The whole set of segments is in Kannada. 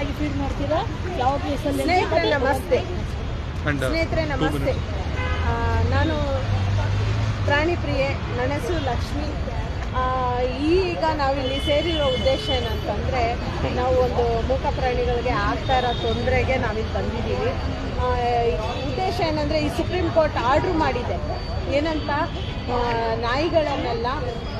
ಆಗಿ ಫೀಡ್ ಮಾಡ್ತೀರಾ? ಯಾವ ಪ್ಲೇಸಲ್ಲಿ? ಸ್ನೇಹಿತರೆ ನಮಸ್ತೆ. ನಾನು ಪ್ರಾಣಿ ಪ್ರಿಯೆ. ನನ್ನ ಹೆಸರು ಲಕ್ಷ್ಮಿ. ಈಗ ನಾವಿಲ್ಲಿ ಸೇರಿರೋ ಉದ್ದೇಶ ಏನಂತಂದರೆ, ನಾವು ಒಂದು ಮೂಕ ಪ್ರಾಣಿಗಳಿಗೆ ಆಗ್ತಾ ಇರೋ ತೊಂದರೆಗೆ ನಾವಿಲ್ಲಿ ಬಂದಿದ್ದೀವಿ. ಉದ್ದೇಶ ಏನಂದರೆ, ಈ ಸುಪ್ರೀಂ ಕೋರ್ಟ್ ಆರ್ಡ್ರ್ ಮಾಡಿದೆ ಏನಂತ, ನಾಯಿಗಳನ್ನೆಲ್ಲ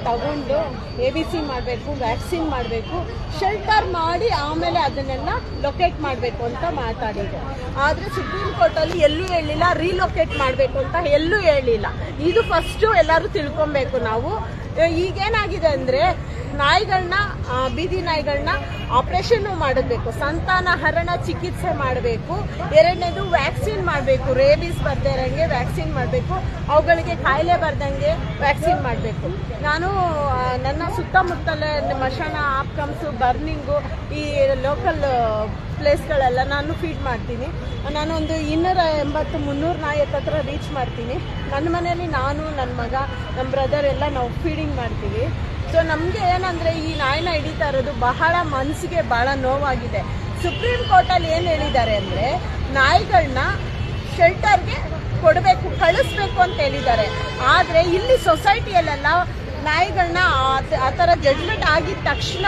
ತಗೊಂಡು ABC ಮಾಡಬೇಕು, ವ್ಯಾಕ್ಸಿನ್ ಮಾಡಬೇಕು, ಶೆಲ್ಟರ್ ಮಾಡಿ ಆಮೇಲೆ ಅದನ್ನೆಲ್ಲ ಲೊಕೇಟ್ ಮಾಡಬೇಕು ಅಂತ ಮಾತಾಡಿದೆ. ಆದರೆ ಸುಪ್ರೀಂ ಕೋರ್ಟಲ್ಲಿ ಎಲ್ಲೂ ಹೇಳಿಲ್ಲ ರೀಲೊಕೇಟ್ ಮಾಡಬೇಕು ಅಂತ, ಎಲ್ಲೂ ಹೇಳಿಲ್ಲ. ಇದು ಫಸ್ಟು ಎಲ್ಲರೂ ತಿಳ್ಕೊಬೇಕು ನಾವು. ಈಗೇನಾಗಿದೆ ಅಂದರೆ, ನಾಯಿಗಳನ್ನ, ಬೀದಿ ನಾಯಿಗಳನ್ನ ಆಪ್ರೇಷನ್ನು ಮಾಡಬೇಕು, ಸಂತಾನಹರಣ ಚಿಕಿತ್ಸೆ ಮಾಡಬೇಕು, ಎರಡನೇದು ವ್ಯಾಕ್ಸಿನ್ ಮಾಡಬೇಕು, ರೇಬೀಸ್ ಬರ್ದೇ ಇರೋಂಗೆ ವ್ಯಾಕ್ಸಿನ್ ಮಾಡಬೇಕು, ಅವುಗಳಿಗೆ ಕಾಯಿಲೆ ಬರ್ದಂಗೆ ವ್ಯಾಕ್ಸಿನ್ ಮಾಡಬೇಕು. ನಾನು ನನ್ನ ಸುತ್ತಮುತ್ತಲೇ ಮಶಾನ, ಆಪ್ಕಮ್ಸು, ಬರ್ನಿಂಗು, ಈ ಲೋಕಲ್ ಪ್ಲೇಸ್ಗಳೆಲ್ಲ ನಾನು ಫೀಡ್ ಮಾಡ್ತೀನಿ. ನಾನೊಂದು 280-300 ನಾಯಿ ಹತ್ರ ರೀಚ್ ಮಾಡ್ತೀನಿ. ನನ್ನ ಮನೆಯಲ್ಲಿ ನಾನು, ನನ್ನ ಮಗ, ನಮ್ಮ ಬ್ರದರ್ ಎಲ್ಲ ನಾವು ಫೀಡಿಂಗ್ ಮಾಡ್ತೀವಿ. ಸೊ ನಮಗೆ ಏನಂದರೆ, ಈ ನಾಯಿನ ಹಿಡಿತಾ ಇರೋದು ಬಹಳ ಮನಸ್ಸಿಗೆ ಭಾಳ ನೋವಾಗಿದೆ. ಸುಪ್ರೀಂ ಕೋರ್ಟಲ್ಲಿ ಏನು ಹೇಳಿದ್ದಾರೆ ಅಂದರೆ, ನಾಯಿಗಳನ್ನ ಶೆಲ್ಟರ್ಗೆ ಕೊಡಬೇಕು, ಕಳಿಸ್ಬೇಕು ಅಂತ ಹೇಳಿದ್ದಾರೆ. ಆದರೆ ಇಲ್ಲಿ ಸೊಸೈಟಿಯಲ್ಲೆಲ್ಲ ನಾಯಿಗಳನ್ನ ಆ ಥರ ಜಡ್ಜ್ಮೆಂಟ್ ಆಗಿದ ತಕ್ಷಣ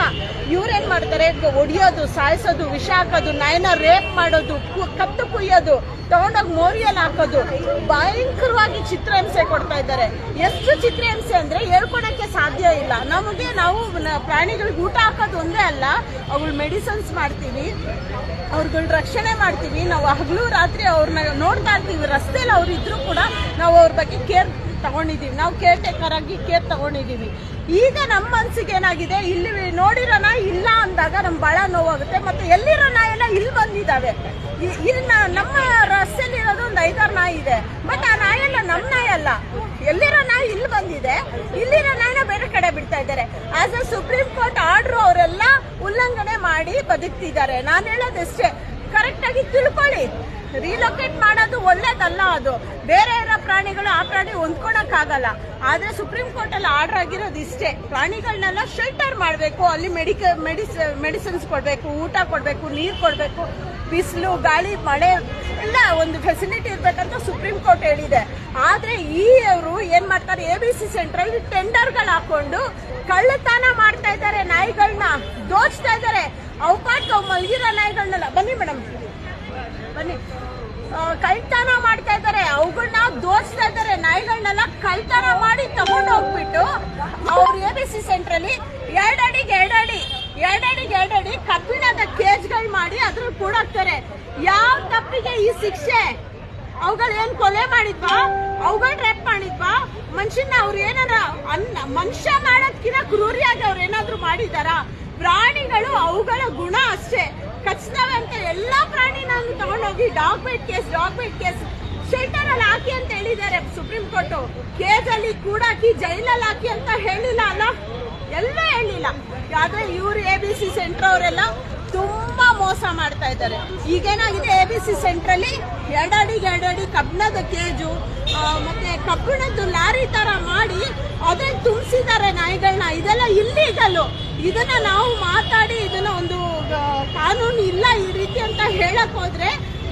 ಇವ್ರೇನು ಮಾಡ್ತಾರೆ, ಹೊಡಿಯೋದು, ಸಾಯಿಸೋದು, ವಿಷ ಹಾಕೋದು, ನಾಯಿನ ರೇಪ್ ಮಾಡೋದು, ಕತ್ತು ಕುಯ್ಯೋದು, ತಗೊಂಡೋಗಿ ಮೋರಿಯಲ್ಲಿ ಹಾಕೋದು, ಭಯಂಕರವಾಗಿ ಚಿತ್ರಹಿಂಸೆ ಕೊಡ್ತಾ ಇದ್ದಾರೆ. ಎಷ್ಟು ಚಿತ್ರಹಿಂಸೆ ಅಂದರೆ ಹೇಳ್ಕೊಳಕ್ಕೆ ಸಾಧ್ಯ ಇಲ್ಲ. ನಾವು ಪ್ರಾಣಿಗಳಿಗೆ ಊಟ ಹಾಕೋದು ಒಂದೇ ಅಲ್ಲ, ಅವುಗಳು ಮೆಡಿಸಿನ್ಸ್ ಮಾಡ್ತೀವಿ, ಅವ್ರಗಳ ರಕ್ಷಣೆ ಮಾಡ್ತೀವಿ. ನಾವು ಹಗಲು ರಾತ್ರಿ ಅವ್ರನ್ನ ನೋಡ್ತಾ ಇರ್ತೀವಿ. ರಸ್ತೆಯಲ್ಲಿ ಅವ್ರು ಇದ್ರೂ ಕೂಡ ನಾವು ಅವ್ರ ಬಗ್ಗೆ ಕೇರ್ ತಗೊಂಡಿದ್ದೀವಿ. ನಾವು ಕೇರ್ ಟೇಕರ್ ಆಗಿ ಕೇರ್ ತಗೊಂಡಿದ್ದೀವಿ. ಈಗ ನಮ್ಮ ಮನಸ್ಸಿಗೆ ಏನಾಗಿದೆ, ಇಲ್ಲಿ ನೋಡಿರೋ ನಾಯಿ ಇಲ್ಲ ಅಂದಾಗ ನಮ್ಗೆ ಭಾಳ ನೋವಾಗುತ್ತೆ. ಮತ್ತು ಎಲ್ಲಿರೋ ನಾಯಿ ಎಲ್ಲ ಇಲ್ಲಿ ಬಂದಿದ್ದಾವೆ. ಇಲ್ಲಿ ನಮ್ಮ ರಸ್ತೆಯಲ್ಲಿರೋದು ಒಂದು 5-6 ನಾಯಿ ಇದೆ. ಬಟ್ ಆ ನಾಯೆಲ್ಲ ನಮ್ಮ ನಾಯಿ ಅಲ್ಲ. ಎಲ್ಲಿರೋ ನಾಯಿ ಇಲ್ಲಿ ಬಂದಿದೆ, ಇಲ್ಲಿರೋ ನಾಯಿನ ಬೇರೆ ಕಡೆ ಬಿಡ್ತಾ ಇದ್ದಾರೆ. As a supreme court order ಅವರೆಲ್ಲ ಉಲ್ಲಂಘನೆ ಮಾಡಿ ಬದುಕ್ತಿದ್ದಾರೆ. ನಾನು ಹೇಳೋದಷ್ಟೇ, ಕರೆಕ್ಟಾಗಿ ತಿಳ್ಕೊಳ್ಳಿ. ರೀಲೊಕೇಟ್ ಮಾಡೋದು ಒಳ್ಳೇದಲ್ಲ. ಅದು ಬೇರೆ ಇರೋ ಪ್ರಾಣಿಗಳು, ಆ ಪ್ರಾಣಿ ಹೊಂದ್ಕೊಳಕ್ಕಾಗಲ್ಲ. ಆದರೆ ಸುಪ್ರೀಂ ಕೋರ್ಟಲ್ಲಿ ಆರ್ಡರ್ ಆಗಿರೋದು ಇಷ್ಟೇ, ಪ್ರಾಣಿಗಳನ್ನೆಲ್ಲ ಶೆಲ್ಟರ್ ಮಾಡಬೇಕು, ಅಲ್ಲಿ ಮೆಡಿಸಿನ್ಸ್ ಕೊಡಬೇಕು, ಊಟ ಕೊಡಬೇಕು, ನೀರು ಕೊಡಬೇಕು, ಬಿಸಿಲು, ಗಾಳಿ, ಮಳೆ ಎಲ್ಲ ಒಂದು ಫೆಸಿಲಿಟಿ ಇರಬೇಕಂತ ಸುಪ್ರೀಂ ಕೋರ್ಟ್ ಹೇಳಿದೆ. ಆದರೆ ಅವರು ಏನು ಮಾಡ್ತಾರೆ, ABC ಸೆಂಟ್ರಲ್ಲಿ ಟೆಂಡರ್ಗಳು ಹಾಕೊಂಡು ಕಳ್ಳತನ ಮಾಡ್ತಾ ಇದ್ದಾರೆ, ನಾಯಿಗಳನ್ನ ದೋಚ್ತಾ ಇದ್ದಾರೆ. ಅವಕಾಶ ಮಲಗಿರೋ ನಾಯಿಗಳನ್ನೆಲ್ಲ, ಬನ್ನಿ ಮೇಡಮ್ ಬನ್ನಿ, ಕಳ್ತನ ಮಾಡ್ತಾ ಇದ್ದಾರೆ, ಅವುಗಳನ್ನ ದೋಚ್ತಾ ಇದ್ದಾರೆ. ನಾಯಿಗಳನ್ನೆಲ್ಲ ಕಳ್ತನ ಮಾಡಿ ತಗೊಂಡು ಹೋಗ್ಬಿಟ್ಟು ಅವ್ರು ABC ಸೆಂಟ್ರಲ್ಲಿ 2 ಅಡಿಗೆ 2 ಅಡಿ ಕಬ್ಬಿಣದ ಕೇಜ್ಗಳು ಮಾಡಿ ಅದ್ರಲ್ಲಿ ಕೂಡಾಕ್ತಾರೆ. ಯಾವ ತಪ್ಪಿಗೆ ಈ ಶಿಕ್ಷೆ? ಅವುಗಳು ಏನ್ ಕೊಲೆ ಮಾಡಿದ್ವಾ? ಅವುಗಳು ರೇಪ್ ಮಾಡಿದ್ವಾ? ಮನುಷ್ಯನ ಅವ್ರು ಏನಾರ ಮನುಷ್ಯ ಮಾಡೋದ್ಕಿಂತ ಕ್ರೂರಿಯಾಗಿ ಅವ್ರು ಏನಾದ್ರು ಮಾಡಿದಾರ? ಪ್ರಾಣಿಗಳು ಅವುಗಳ ಗುಣ ಅಷ್ಟೇ. ಕಚ್ತವೆ ಅಂತ ಎಲ್ಲಾ ಪ್ರಾಣಿ ನಾನು ತಗೊಂಡೋಗಿ ಡಾಗ್ ಬೈಟ್ ಕೇಸ್ ಶೆಲ್ಟರ್ ಅಲ್ಲಿ ಹಾಕಿ ಅಂತ ಹೇಳಿದ್ದಾರೆ ಸುಪ್ರೀಂ ಕೋರ್ಟ್. ಕೇಜ್ ಅಲ್ಲಿ ಕೂಡಾಕಿ ಜೈಲಲ್ಲಿ ಹಾಕಿ ಅಂತ ಹೇಳಿಲ್ಲ ಅಲ್ಲ, ಎಲ್ಲ ಹೇಳಿಲ್ಲ. ಆದ್ರೆ ಇವ್ರು ABC ಸೆಂಟರ್ ಅವರೆಲ್ಲ ತುಂಬಾ ಮೋಸ ಮಾಡ್ತಾ ಇದ್ದಾರೆ. ಈಗೇನಾಗಿದೆ, ABC ಸೆಂಟ್ರಲ್ಲಿ 2 ಅಡಿ ಕಬ್ಬಿಣದ ಕೇಜು ಮತ್ತೆ ಕಬ್ಬಿಣದ್ದು ಲಾರಿ ತರ ಮಾಡಿ ಅದ್ರಲ್ಲಿ ತುಂಬಿಸಿದ್ದಾರೆ ನಾಯಿಗಳನ್ನ. ಇದೆಲ್ಲ ಇಲ್ಲೀಗಲ್ಲು. ಇದನ್ನ ನಾವು ಮಾತಾಡಿ ಇದನ್ನ ಒಂದು ಕಾನೂನು ಇಲ್ಲ ಈ ರೀತಿ ಅಂತ ಹೇಳಕ್ ಹೋದ್ರೆ,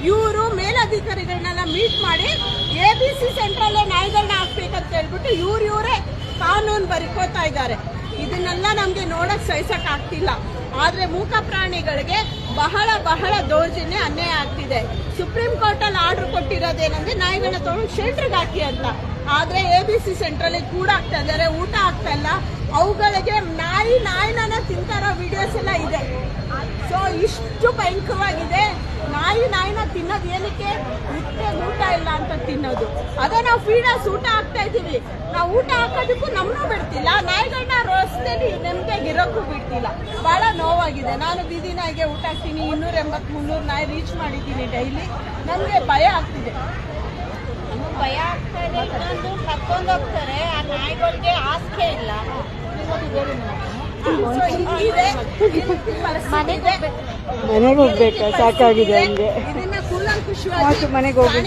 ಇವರು ಮೇಲಧಿಕಾರಿಗಳನ್ನೆಲ್ಲ ಮೀಟ್ ಮಾಡಿ ABC ಸೆಂಟ್ರಲ್ಲೇ ನಾಯಿಗಳನ್ನ ಹಾಕ್ಬೇಕಂತ ಹೇಳ್ಬಿಟ್ಟು ಇವರೇ ಕಾನೂನು ಬರಿಕೋತಾ ಇದ್ದಾರೆ. ಇದನ್ನೆಲ್ಲ ನಮ್ಗೆ ನೋಡಕ್ ಸಹಿಸಕ್ ಆಗ್ತಿಲ್ಲ. ಆದ್ರೆ ಮೂಕ ಪ್ರಾಣಿಗಳಿಗೆ ಬಹಳ ದೌರ್ಜನ್ಯ, ಅನ್ಯಾಯ ಆಗ್ತಿದೆ. ಸುಪ್ರೀಂ ಕೋರ್ಟ್ ಅಲ್ಲಿ ಆರ್ಡರ್ ಕೊಟ್ಟಿರೋದೇನಂದ್ರೆ, ನಾಯಿಗಳನ್ನ ತಗೊಂಡು ಶೆಲ್ಟರ್ಗೆ ಹಾಕಿ ಅಂತ. ಆದ್ರೆ ABC ಸೆಂಟ್ರಲ್ಲಿ ಕೂಡಾಕ್ತಾ ಇದ್ದಾರೆ, ಊಟ ಆಗ್ತಾ ಇಲ್ಲ. ಅವುಗಳಿಗೆ ನಾಯಿನ ತಿಂತಾರೋ ವಿಡಿಯೋಸ್ ಎಲ್ಲ ಇದೆ. ಸೊ ಇಷ್ಟು ಭಯಂಕರವಾಗಿದೆ. ನಾಯಿನ ತಿನ್ನೋದು ಏನಕ್ಕೆ? ಊಟ ಇಲ್ಲ ಅಂತ ತಿನ್ನೋದು. ಅದೇ ನಾವು ಫೀಡರ್ಸ್ ಊಟ ಹಾಕ್ತಾ ಇದೀವಿ, ನಾವು ಊಟ ಹಾಕೋದಕ್ಕೂ ನಮ್ಮನ್ನೂ ಬಿಡ್ತಿಲ್ಲ, ನಾಯಿಗಳನ್ನ ರಸ್ತೆಯಲ್ಲಿ ನೆಮ್ಮದಿಯಾಗಿರೋಕ್ಕೂ ಬಿಡ್ತಿಲ್ಲ. ಬಹಳ ನೋವಾಗಿದೆ. ನಾನು ಬೀದಿ ನಾಯಿಗೆ ಊಟ ಹಾಕ್ತೀನಿ, 280-300 ನಾಯಿ ರೀಚ್ ಮಾಡಿದ್ದೀನಿ ಡೈಲಿ. ನನಗೆ ಭಯ ಆಗ್ತಿದೆ. ಭಯ ಆಗ್ತಾ ಇದೆ. ಇನ್ನೊಂದು ಕರ್ಕೊಂಡು ಹೋಗ್ತಾರೆ, ಆ ನಾಯಿಗಳಿಗೆ ಆಸ್ಕೆ ಇಲ್ಲ. ಮನೆಗೆ ಹೋಗ್ಬೇಕಾ? ಸಾಕಾಗಿದೆ ಹಂಗೆ. ಇದನ್ನ ಕೂಲಂಕುಷವಾಗಿ ಮನೆಗೆ ಹೋಗಿ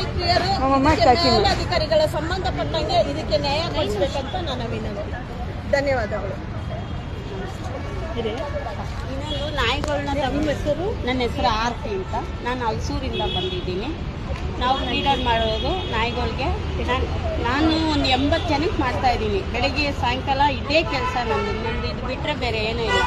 ಅಧಿಕಾರಿಗಳ ಸಂಬಂಧಪಟ್ಟಂಗೆ ಇದಕ್ಕೆ ನ್ಯಾಯ ಕೊಡಿಸಬೇಕಂತ ನನ್ನ ವಿನಂತಿ. ಧನ್ಯವಾದಗಳು. ಇನ್ನೊಂದು ನಾಯಿಗಳು ನಾಯಿಗಳನ್ನ ನಿಮ್ಮ ಹೆಸರು? ನನ್ನ ಹೆಸರು ಆರ್ತಿ ಅಂತ. ನಾನು ಹಲ್ಸೂರಿಂದ ಬಂದಿದ್ದೀನಿ. ನಾವು ಬ್ರೀಡರ್ ಮಾಡೋದು ನಾಯಿಗಳಿಗೆ. ನಾನು ಒಂದು 80 ಜನಕ್ಕೆ ಮಾಡ್ತಾಯಿದ್ದೀನಿ. ಬೆಳಗ್ಗೆ ಸಾಯಂಕಾಲ ಇದೇ ಕೆಲಸ ನಮ್ಮದು. ಇದು ಬಿಟ್ಟರೆ ಬೇರೆ ಏನೂ ಇಲ್ಲ.